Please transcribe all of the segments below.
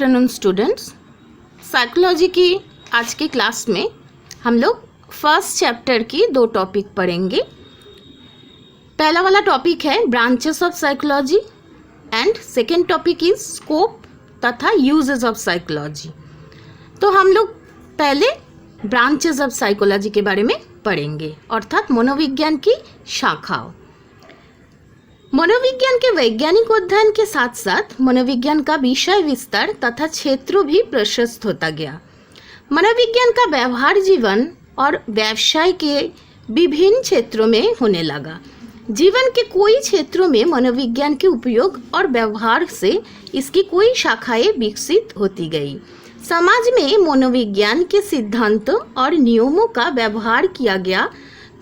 Afternoon students. Psychology की आज की क्लास में हम लोग फर्स्ट चैप्टर की 2 टॉपिक पढ़ेंगे। पहला वाला टॉपिक है branches of psychology and second topic is scope तथा यूजेस ऑफ साइकोलॉजी। तो हम लोग पहले ब्रांचेस ऑफ साइकोलॉजी के बारे में पढ़ेंगे, अर्थात मनोविज्ञान की शाखाओं। मनोविज्ञान के वैज्ञानिक अध्ययन के साथ साथ मनोविज्ञान का विषय विस्तार तथा क्षेत्रों भी प्रशस्त होता गया। मनोविज्ञान का व्यवहार जीवन और व्यवसाय के विभिन्न क्षेत्रों में होने लगा। जीवन के कोई क्षेत्रों में मनोविज्ञान के उपयोग और व्यवहार से इसकी कोई शाखाएं विकसित होती गई। समाज में मनोविज्ञान के सिद्धांतों और नियमों का व्यवहार किया गया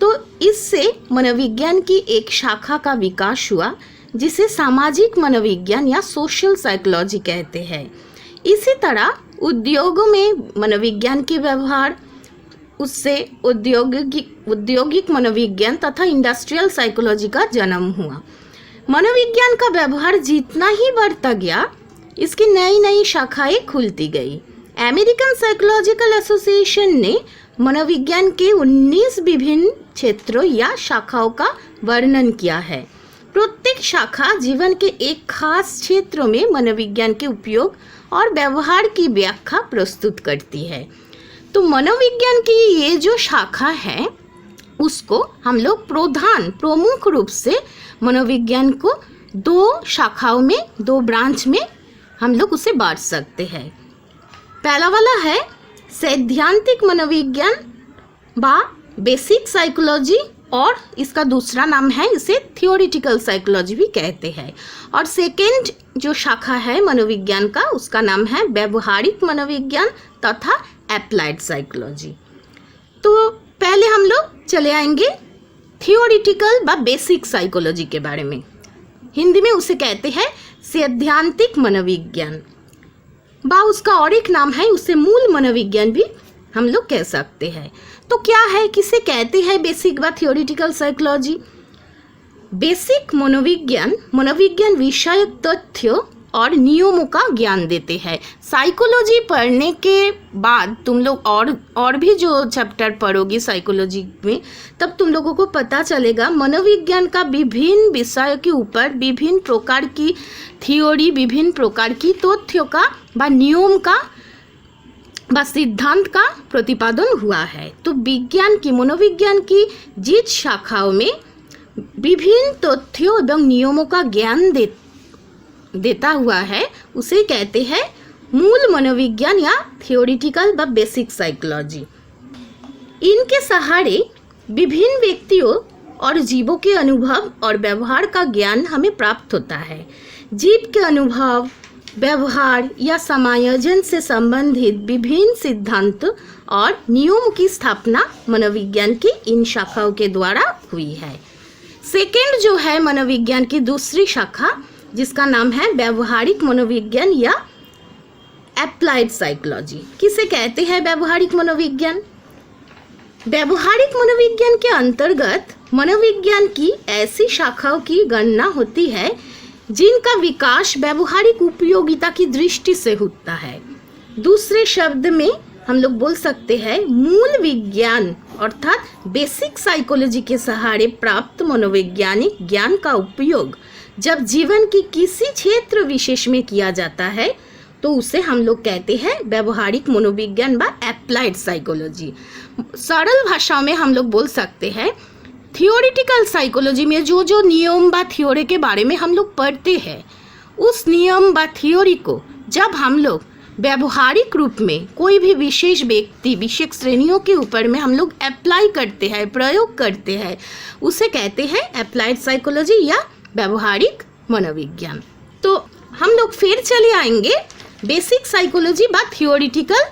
तो इससे मनोविज्ञान की एक शाखा का विकास हुआ जिसे सामाजिक मनोविज्ञान या सोशल साइकोलॉजी कहते हैं। इसी तरह उद्योगों में मनोविज्ञान के व्यवहार, उससे औद्योगिक मनोविज्ञान तथा इंडस्ट्रियल साइकोलॉजी का जन्म हुआ। मनोविज्ञान का व्यवहार जितना ही बढ़ता गया, इसकी नई नई शाखाएं खुलती गई। अमेरिकन साइकोलॉजिकल एसोसिएशन ने मनोविज्ञान के 19 विभिन्न क्षेत्रों या शाखाओं का वर्णन किया है। प्रत्येक शाखा जीवन के एक खास क्षेत्रों में मनोविज्ञान के उपयोग और व्यवहार की व्याख्या प्रस्तुत करती है। तो मनोविज्ञान की ये जो शाखा है उसको हम लोग प्रमुख रूप से मनोविज्ञान को 2 शाखाओं में, 2 ब्रांच में हम लोग उसे बांट सकते हैं। पहला वाला है सैद्धांतिक मनोविज्ञान बा बेसिक साइकोलॉजी, और इसका दूसरा नाम है, इसे थियोरिटिकल साइकोलॉजी भी कहते हैं। और सेकेंड जो शाखा है मनोविज्ञान का, उसका नाम है व्यवहारिक मनोविज्ञान तथा एप्लाइड साइकोलॉजी। तो पहले हम लोग चले आएंगे थियोरिटिकल बा बेसिक साइकोलॉजी के बारे में। हिंदी में उसे कहते हैं सैद्धांतिक मनोविज्ञान बा उसका और एक नाम है, उसे मूल मनोविज्ञान भी हम लोग कह सकते हैं। तो क्या है, किसे कहते हैं बेसिक व थियोरिटिकल साइकोलॉजी? बेसिक मनोविज्ञान विषयक तथ्यों और नियमों का ज्ञान देते हैं। साइकोलॉजी पढ़ने के बाद तुम लोग और भी जो चैप्टर पढ़ोगी साइकोलॉजी में, तब तुम लोगों को पता चलेगा मनोविज्ञान का विभिन्न विषयों के ऊपर विभिन्न प्रकार की थियोरी, विभिन्न प्रकार की तथ्यों का व नियम का व सिद्धांत का प्रतिपादन हुआ है। तो मनोविज्ञान की जिस शाखाओं में विभिन्न तथ्यों एवं नियमों का ज्ञान देता हुआ है उसे कहते हैं मूल मनोविज्ञान या थियोरिटिकल व बेसिक साइकोलॉजी। इनके सहारे विभिन्न व्यक्तियों और जीवों के अनुभव और व्यवहार का ज्ञान हमें प्राप्त होता है। जीव के अनुभव, व्यवहार या समायोजन से संबंधित विभिन्न सिद्धांत और नियमों की स्थापना मनोविज्ञान की इन शाखाओं के द्वारा हुई है। सेकेंड जो है मनोविज्ञान की दूसरी शाखा, जिसका नाम है व्यवहारिक मनोविज्ञान या एप्लाइड साइकोलॉजी। किसे कहते हैं व्यवहारिक मनोविज्ञान? व्यवहारिक मनोविज्ञान के अंतर्गत मनोविज्ञान की ऐसी शाखाओं की गणना होती है जिनका विकास व्यवहारिक उपयोगिता की दृष्टि से होता है। दूसरे शब्द में हम लोग बोल सकते हैं मूल विज्ञान अर्थात बेसिक साइकोलॉजी के सहारे प्राप्त मनोवैज्ञानिक ज्ञान का उपयोग जब जीवन की किसी क्षेत्र विशेष में किया जाता है तो उसे हम लोग कहते हैं व्यवहारिक मनोविज्ञान व एप्लाइड साइकोलॉजी। सरल भाषा में हम लोग बोल सकते हैं थियोरिटिकल साइकोलॉजी में जो नियम व थियोरी के बारे में हम लोग पढ़ते हैं, उस नियम व थियोरी को जब हम लोग व्यवहारिक रूप में कोई भी विशेष व्यक्ति, विशेष श्रेणियों के ऊपर में हम लोग अप्लाई करते हैं, प्रयोग करते हैं, उसे कहते हैं एप्लाइड साइकोलॉजी या व्यवहारिक मनोविज्ञान। तो हम लोग फिर चले आएंगे बेसिक साइकोलॉजी व थियोरिटिकल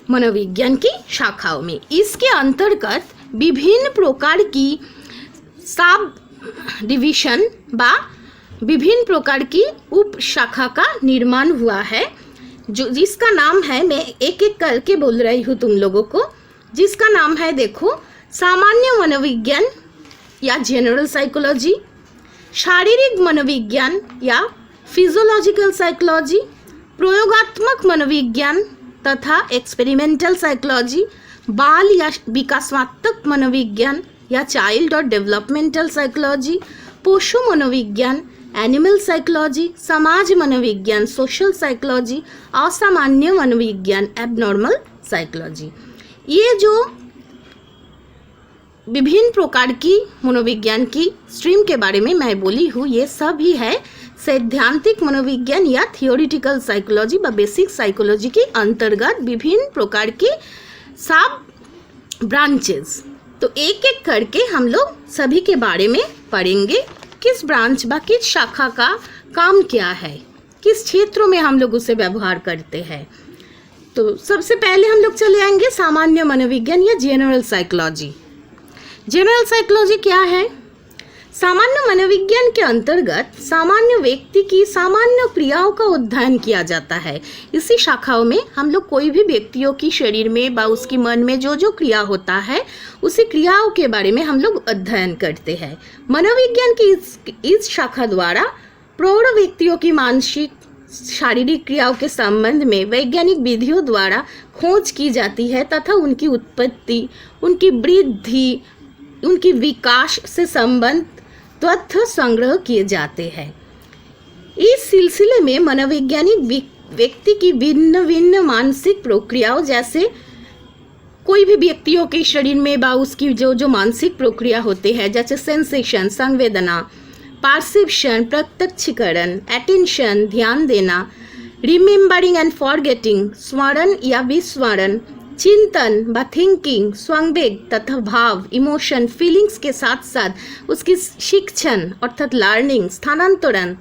मनोविज्ञान की शाखाओं में। इसके अंतर्गत विभिन्न प्रकार की सब डिवीजन व विभिन्न प्रकार की उप शाखा का निर्माण हुआ है, जिसका नाम है, मैं एक एक करके बोल रही हूँ तुम लोगों को, जिसका नाम है देखो सामान्य मनोविज्ञान या जनरल साइकोलॉजी, शारीरिक मनोविज्ञान या फिजियोलॉजिकल साइकोलॉजी, प्रयोगात्मक मनोविज्ञान तथा एक्सपेरिमेंटल साइकोलॉजी, बाल या विकासात्मक मनोविज्ञान या चाइल्ड और डेवलपमेंटल साइकोलॉजी, पशु मनोविज्ञान एनिमल साइकोलॉजी, समाज मनोविज्ञान सोशल साइकोलॉजी, असामान्य मनोविज्ञान एबनॉर्मल साइकोलॉजी। ये जो विभिन्न प्रकार की मनोविज्ञान की स्ट्रीम के बारे में मैं बोली हूँ, ये सब ही है सैद्धांतिक मनोविज्ञान या थियोरिटिकल साइकोलॉजी व बेसिक साइकोलॉजी के अंतर्गत विभिन्न प्रकार की सब ब्रांचेस। तो एक एक करके हम लोग सभी के बारे में पढ़ेंगे, किस ब्रांच व किस शाखा का काम क्या है, किस क्षेत्रों में हम लोग उसे व्यवहार करते हैं। तो सबसे पहले हम लोग चले आएंगे सामान्य मनोविज्ञान या जनरल साइकोलॉजी। जनरल साइकोलॉजी क्या है? सामान्य मनोविज्ञान के अंतर्गत सामान्य व्यक्ति की सामान्य क्रियाओं का अध्ययन किया जाता है। इसी शाखाओं में हम लोग कोई भी व्यक्तियों की शरीर में व उसकी मन में जो जो क्रिया होता है उसी क्रियाओं के बारे में हम लोग अध्ययन करते हैं। मनोविज्ञान की इस शाखा द्वारा प्रौढ़ व्यक्तियों की मानसिक शारीरिक क्रियाओं के संबंध में वैज्ञानिक विधियों द्वारा खोज की जाती है तथा उनकी उत्पत्ति, उनकी वृद्धि, उनकी विकास से संबंध तथ्य संग्रह किए जाते हैं। इस सिलसिले में मनोवैज्ञानिक व्यक्ति की भिन्न भिन्न मानसिक प्रक्रियाओं, जैसे कोई भी व्यक्तियों के शरीर में बा उसकी जो जो मानसिक प्रक्रिया होते हैं, जैसे सेंसेशन संवेदना, परसेप्शन प्रत्यक्षीकरण, अटेंशन ध्यान देना, रिमेम्बरिंग एंड फॉरगेटिंग स्मरण या विस्मरण, चिंतन व थिंकिंग, संवेग तथा भाव इमोशन फीलिंग्स के साथ साथ उसकी शिक्षण अर्थात लर्निंग, स्थानांतरण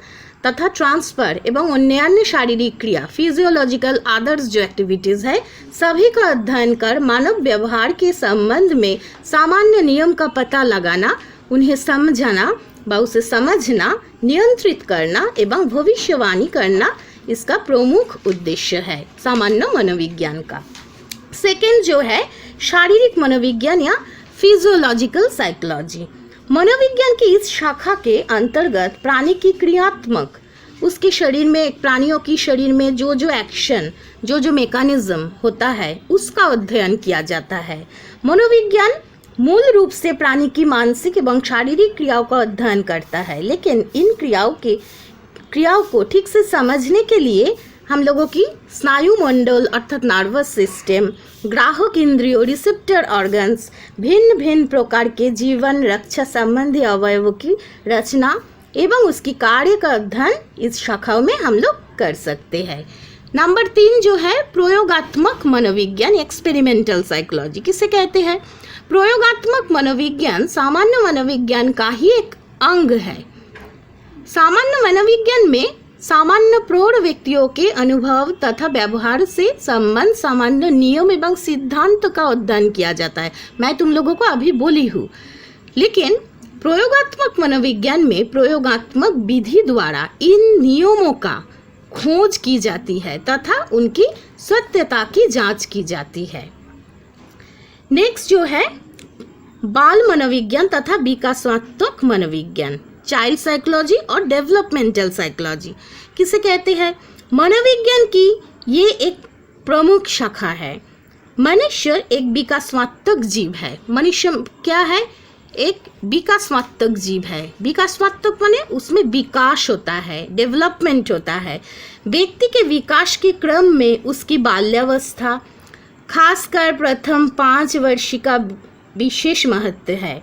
तथा ट्रांसफर एवं अन्य शारीरिक क्रिया फिजियोलॉजिकल अदर्स जो एक्टिविटीज़ है सभी का अध्ययन कर मानव व्यवहार के संबंध में सामान्य नियम का पता लगाना, उन्हें समझना व उसे समझना, नियंत्रित करना एवं भविष्यवाणी करना इसका प्रमुख उद्देश्य है सामान्य मनोविज्ञान का। सेकेंड जो है शारीरिक मनोविज्ञान या फिजियोलॉजिकल साइकोलॉजी। मनोविज्ञान की इस शाखा के अंतर्गत प्राणी की क्रियात्मक, उसके शरीर में, प्राणियों की शरीर में जो जो एक्शन, जो जो मैकेनिज्म होता है उसका अध्ययन किया जाता है। मनोविज्ञान मूल रूप से प्राणी की मानसिक एवं शारीरिक क्रियाओं का अध्ययन करता है, लेकिन इन क्रियाओं को ठीक से समझने के लिए हम लोगों की स्नायु मंडल अर्थात नर्वस सिस्टम, ग्राहक इंद्रियों रिसेप्टर ऑर्गन्स, भिन्न भिन्न प्रकार के जीवन रक्षा संबंधी अवयवों की रचना एवं उसकी कार्य का अध्ययन इस शाखाओं में हम लोग कर सकते हैं। नंबर 3 जो है प्रयोगात्मक मनोविज्ञान एक्सपेरिमेंटल साइकोलॉजी। किसे कहते हैं? प्रयोगात्मक मनोविज्ञान सामान्य मनोविज्ञान का ही एक अंग है। सामान्य मनोविज्ञान में सामान्य प्रौढ़ व्यक्तियों के अनुभव तथा व्यवहार से संबंध सामान्य नियम एवं सिद्धांत का अध्ययन किया जाता है। मैं तुम लोगों को अभी बोली हूँ, लेकिन प्रयोगात्मक मनोविज्ञान में प्रयोगात्मक विधि द्वारा इन नियमों का खोज की जाती है तथा उनकी सत्यता की जांच की जाती है। नेक्स्ट जो है बाल मनोविज्ञान तथा विकासात्मक मनोविज्ञान, चाइल्ड साइकोलॉजी और डेवलपमेंटल साइकोलॉजी। किसे कहते हैं? मनोविज्ञान की ये एक प्रमुख शाखा है। मनुष्य एक विकासात्मक जीव है। मनुष्य क्या है? एक विकासात्मक जीव है। विकासात्मक माने उसमें विकास होता है, डेवलपमेंट होता है। व्यक्ति के विकास के क्रम में उसकी बाल्यावस्था, खासकर प्रथम 5 वर्ष का विशेष महत्व है।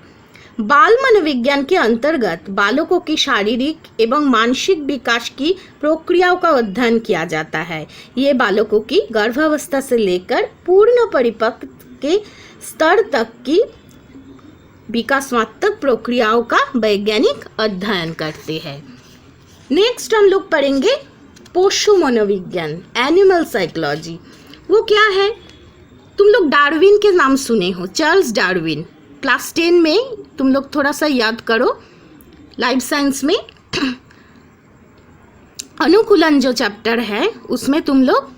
बाल मनोविज्ञान के अंतर्गत बालकों की शारीरिक एवं मानसिक विकास की प्रक्रियाओं का अध्ययन किया जाता है। ये बालकों की गर्भावस्था से लेकर पूर्ण परिपक्व के स्तर तक की विकासात्मक प्रक्रियाओं का वैज्ञानिक अध्ययन करते हैं। नेक्स्ट हम लोग पढ़ेंगे पशु मनोविज्ञान एनिमल साइकोलॉजी। वो क्या है? तुम लोग डार्विन के नाम सुने हो, चार्ल्स डार्विन। क्लास 10 में तुम लोग थोड़ा सा याद करो, लाइफ साइंस में अनुकूलन जो चैप्टर है उसमें तुम लोग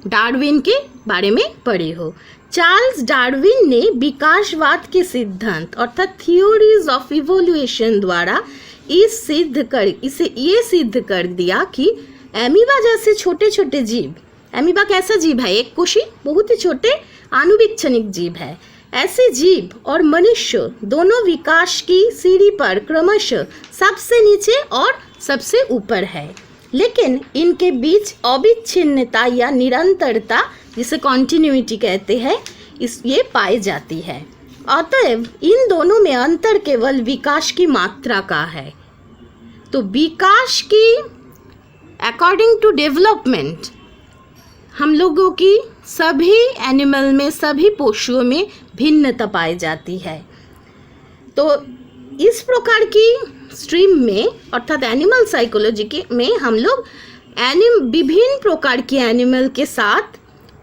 डार्विन के बारे में पढ़े हो। चार्ल्स डार्विन ने विकासवाद के सिद्धांत अर्थात थियोरीज ऑफ इवोल्यूशन द्वारा ये सिद्ध कर दिया कि एमीबा जैसे छोटे छोटे जीव, एमीबा कैसा जीव है? एक कोशी, बहुत ही छोटे आणुविक क्षणिक जीव है। ऐसे जीव और मनुष्य दोनों विकास की सीढ़ी पर क्रमशः सबसे नीचे और सबसे ऊपर है, लेकिन इनके बीच अविच्छिन्नता या निरंतरता, जिसे कॉन्टिन्यूटी कहते हैं, ये पाई जाती है। अतएव इन दोनों में अंतर केवल विकास की मात्रा का है। तो विकास की अकॉर्डिंग टू डेवलपमेंट हम लोगों की सभी एनिमल में, सभी पशुओं में भिन्नता पाई जाती है। तो इस प्रकार की स्ट्रीम में अर्थात एनिमल साइकोलॉजी में हम लोग विभिन्न प्रकार के एनिमल के साथ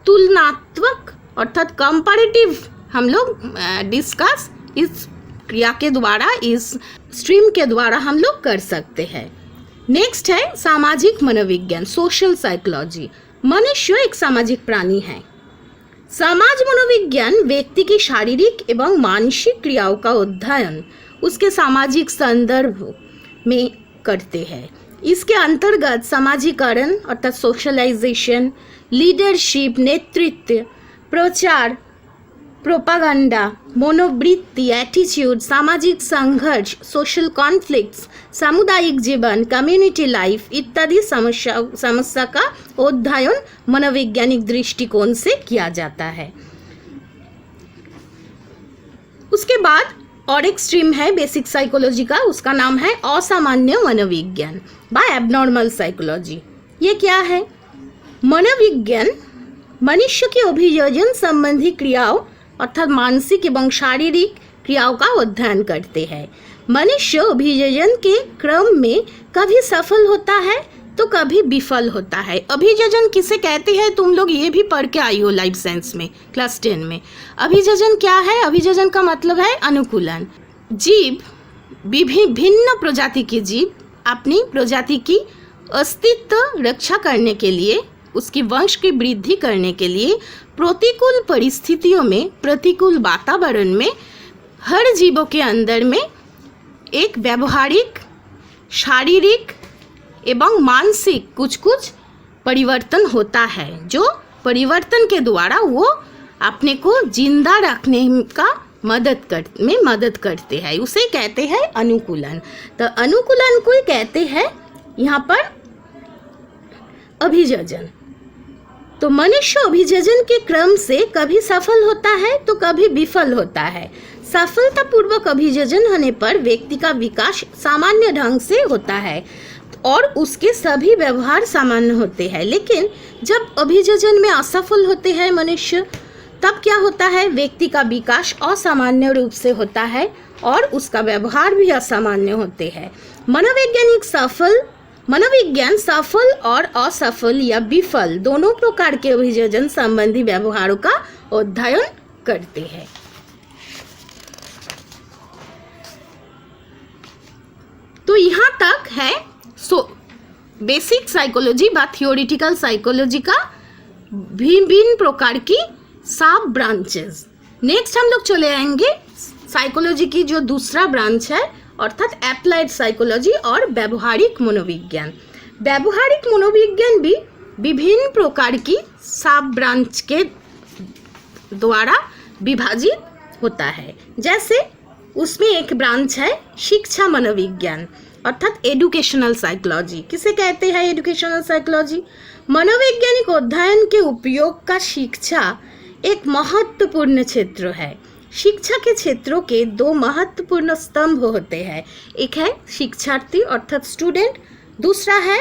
तुलनात्मक अर्थात कंपैरेटिव हम लोग डिस्कस इस क्रिया के द्वारा, इस स्ट्रीम के द्वारा हम लोग कर सकते हैं। नेक्स्ट है सामाजिक मनोविज्ञान, सोशल साइकोलॉजी। मनुष्य एक सामाजिक प्राणी है। समाज मनोविज्ञान व्यक्ति की शारीरिक एवं मानसिक क्रियाओं का अध्ययन उसके सामाजिक संदर्भ में करते हैं। इसके अंतर्गत सामाजिकरण अर्थात सोशलाइजेशन, लीडरशिप नेतृत्व, प्रचार प्रोपागंडा, मनोवृत्ति एटीट्यूड, सामाजिक संघर्ष सोशल कॉन्फ्लिक्ट्स, सामुदायिक जीवन कम्युनिटी लाइफ इत्यादि समस्या का अध्ययन मनोवैज्ञानिक दृष्टिकोण से किया जाता है। उसके बाद और एक स्ट्रीम है बेसिक साइकोलॉजी का, उसका नाम है असामान्य मनोविज्ञान बा एबनॉर्मल साइकोलॉजी। ये क्या है? मनोविज्ञान मनुष्य के अभियोजन संबंधी क्रियाओं अर्थात मानसिक एवं शारीरिक क्रियाओं का अध्ययन करते हैं। मनुष्य अभियोजन के क्रम में कभी सफल होता है तो कभी विफल होता है। अभियोजन किसे कहते हैं? तुम लोग ये भी पढ़ के आई हो लाइफ साइंस में, क्लास 10 में। अभियोजन क्या है? अभियोजन का मतलब है अनुकूलन। जीव भिन्न प्रजाति के जीव अपनी प्रजाति की अस्तित्व रक्षा करने के लिए, उसकी वंश की वृद्धि करने के लिए प्रतिकूल परिस्थितियों में, प्रतिकूल वातावरण में हर जीवों के अंदर में एक व्यवहारिक, शारीरिक एवं मानसिक कुछ कुछ परिवर्तन होता है, जो परिवर्तन के द्वारा वो अपने को जिंदा रखने का मदद करते हैं। उसे कहते हैं अनुकूलन। तो अनुकूलन को कहते हैं यहाँ पर अभियोजन। तो मनुष्य अभियोजन के क्रम से कभी सफल होता है तो कभी विफल होता है। सफलतापूर्वक अभियोजन होने पर व्यक्ति का विकास सामान्य ढंग से होता है और उसके सभी व्यवहार सामान्य होते हैं। लेकिन जब अभियोजन में असफल होते हैं मनुष्य, तब क्या होता है? व्यक्ति का विकास असामान्य रूप से होता है और उसका व्यवहार भी असामान्य होते हैं। मनोविज्ञान सफल और असफल या विफल दोनों प्रकार के अभियोजन संबंधी व्यवहारों का अध्ययन करते हैं। तो यहाँ तक है बेसिक साइकोलॉजी व थियोरिटिकल साइकोलॉजी का भिन्न प्रकार की सब ब्रांचेस। नेक्स्ट हम लोग चले आएंगे साइकोलॉजी की जो दूसरा ब्रांच है अर्थात एप्लाइड साइकोलॉजी और व्यवहारिक मनोविज्ञान। व्यवहारिक मनोविज्ञान भी विभिन्न प्रकार की सब ब्रांच के द्वारा विभाजित होता है। जैसे उसमें एक ब्रांच है शिक्षा मनोविज्ञान अर्थात एजुकेशनल साइकोलॉजी। किसे कहते हैं एजुकेशनल साइकोलॉजी? मनोवैज्ञानिक अध्ययन के उपयोग का शिक्षा एक महत्वपूर्ण क्षेत्र है। शिक्षा के क्षेत्रों के दो महत्वपूर्ण स्तंभ होते हैं। एक है शिक्षार्थी अर्थात स्टूडेंट, दूसरा है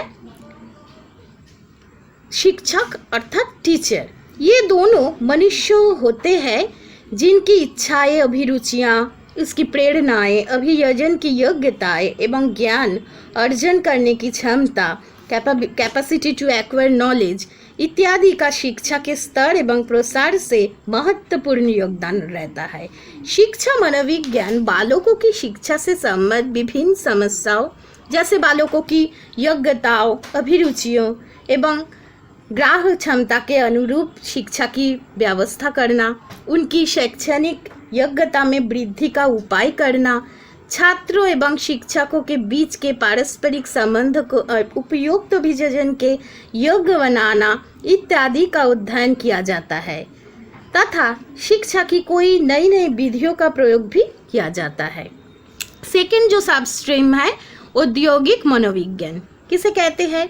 शिक्षक अर्थात टीचर। ये दोनों मनुष्य होते हैं जिनकी इच्छाएं, अभिरुचियां, उसकी प्रेरणाएं, अभियोजन की योग्यताएं एवं ज्ञान अर्जन करने की क्षमता, कैपेसिटी टू एक्वायर नॉलेज इत्यादि का शिक्षा के स्तर एवं प्रसार से महत्वपूर्ण योगदान रहता है। शिक्षा मनोविज्ञान बालकों की शिक्षा से संबंधित विभिन्न समस्याओं जैसे बालकों की योग्यताओं, अभिरुचियों एवं ग्राह्य क्षमता के अनुरूप शिक्षा की व्यवस्था करना, उनकी शैक्षणिक योग्यता में वृद्धि का उपाय करना, छात्रों एवं शिक्षकों के बीच के पारस्परिक संबंध को उपयुक्त अभियोजन के योग्य बनाना इत्यादि का अध्ययन किया जाता है तथा शिक्षा की कोई नई नई विधियों का प्रयोग भी किया जाता है। सेकेंड जो सब स्ट्रीम है औद्योगिक मनोविज्ञान, किसे कहते हैं?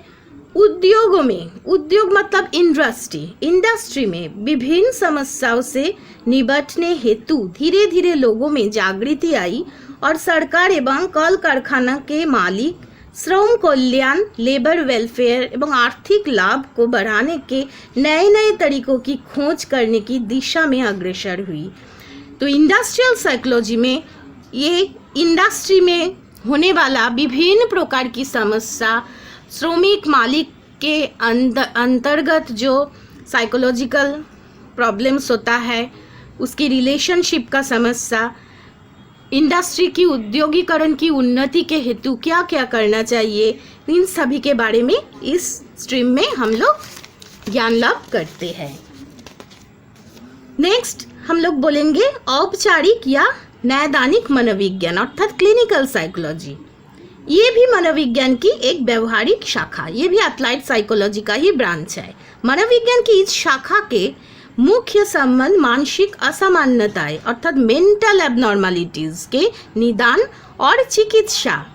उद्योगों में, उद्योग मतलब इंडस्ट्री में विभिन्न समस्याओं से निपटने हेतु धीरे धीरे लोगों में जागृति आई और सरकार एवं कल कारखाना के मालिक श्रम कल्याण, लेबर वेलफेयर एवं आर्थिक लाभ को बढ़ाने के नए नए तरीकों की खोज करने की दिशा में अग्रसर हुई। तो इंडस्ट्रियल साइकोलॉजी में ये इंडस्ट्री में होने वाला विभिन्न प्रकार की समस्या, श्रमिक मालिक के अंतर्गत जो साइकोलॉजिकल प्रॉब्लम्स होता है, उसकी रिलेशनशिप का समस्या, इंडस्ट्री की उद्योगीकरण की उन्नति के हेतु क्या क्या करना चाहिए, इन सभी के बारे में इस स्ट्रीम में हम लोग ज्ञान लाभ करते हैं। नेक्स्ट हम लोग बोलेंगे औपचारिक या नैदानिक मनोविज्ञान अर्थात क्लिनिकल साइकोलॉजी। ये भी मनोविज्ञान की एक व्यवहारिक शाखा, ये भी अप्लाइड साइकोलॉजी का ही ब्रांच है। मनोविज्ञान की इस शाखा के मुख्य संबंध मानसिक असामान्यताएं अर्थात मेंटल एबनॉर्मलिटीज के निदान और चिकित्सा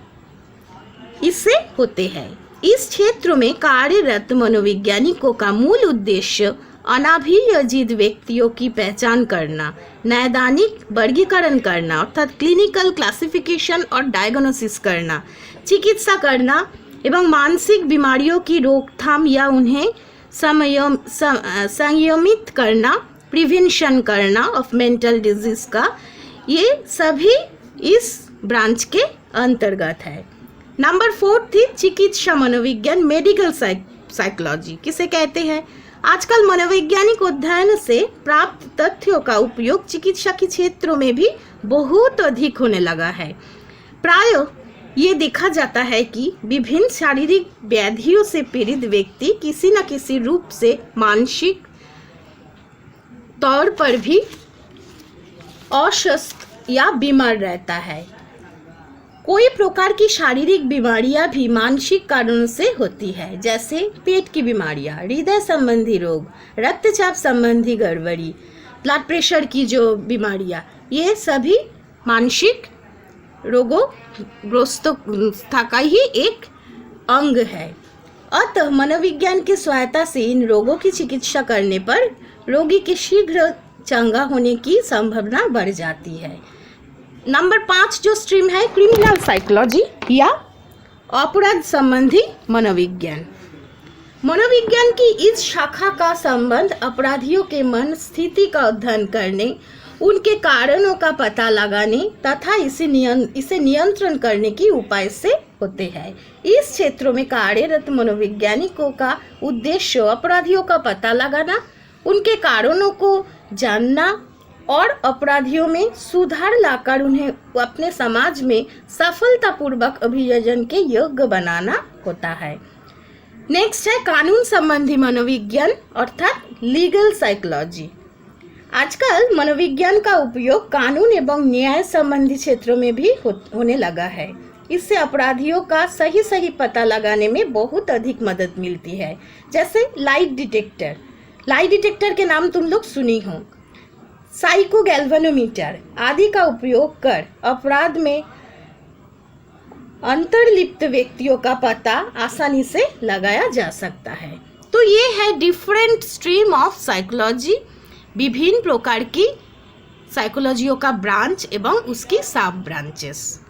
इससे होते हैं। इस क्षेत्र में कार्यरत मनोवैज्ञानिकों का मूल उद्देश्य अनाभियोजित व्यक्तियों की पहचान करना, नैदानिक वर्गीकरण करना अर्थात क्लिनिकल क्लासिफिकेशन और डायग्नोसिस करना, चिकित्सा करना एवं मानसिक बीमारियों की रोकथाम या उन्हें संयमित करना, प्रिवेंशन करना ऑफ मेंटल डिजीज का, ये सभी इस ब्रांच के अंतर्गत है। नंबर 4 थी चिकित्सा मनोविज्ञान मेडिकल साइकोलॉजी, किसे कहते हैं? आजकल मनोवैज्ञानिक अध्ययन से प्राप्त तथ्यों का उपयोग चिकित्सा के क्षेत्रों में भी बहुत अधिक होने लगा है। प्रायः ये देखा जाता है कि विभिन्न शारीरिक व्याधियों से पीड़ित व्यक्ति किसी न किसी रूप से मानसिक तौर पर भी अस्वस्थ या बीमार रहता है। कोई प्रकार की शारीरिक बीमारियां भी मानसिक कारणों से होती है, जैसे पेट की बीमारियां, हृदय संबंधी रोग, रक्तचाप संबंधी गड़बड़ी, ब्लड प्रेशर की जो बीमारियां, ये सभी मानसिक रोगों ग्रस्तता का ही एक अंग है। अतः मनोविज्ञान की सहायता से इन रोगों की चिकित्सा करने पर रोगी के शीघ्र चंगा होने की संभावना बढ़ जाती है। नंबर 5 जो स्ट्रीम है क्रिमिनल साइकोलॉजी या अपराध संबंधी मनोविज्ञान। मनोविज्ञान की इस शाखा का संबंध अपराधियों के मन स्थिति का अध्ययन करने, उनके कारणों का पता लगाने तथा इसे नियंत्रण करने की उपाय से होते हैं। इस क्षेत्रों में कार्यरत मनोवैज्ञानिकों का उद्देश्य अपराधियों का पता लगाना, उनके कारणों को जानना और अपराधियों में सुधार लाकर उन्हें अपने समाज में सफलतापूर्वक अभियोजन के योग्य बनाना होता है। नेक्स्ट है कानून संबंधी मनोविज्ञान अर्थात लीगल साइकोलॉजी। आजकल मनोविज्ञान का उपयोग कानून एवं न्याय संबंधी क्षेत्रों में भी होने लगा है। इससे अपराधियों का सही पता लगाने में बहुत अधिक मदद मिलती है। जैसे लाइट डिटेक्टर के नाम तुम लोग सुनी हो, साइको गैल्वेनोमीटर आदि का उपयोग कर अपराध में अंतर्लिप्त व्यक्तियों का पता आसानी से लगाया जा सकता है। तो ये है डिफरेंट स्ट्रीम ऑफ साइकोलॉजी, विभिन्न प्रकार की साइकोलॉजियों का ब्रांच एवं उसकी सब ब्रांचेस।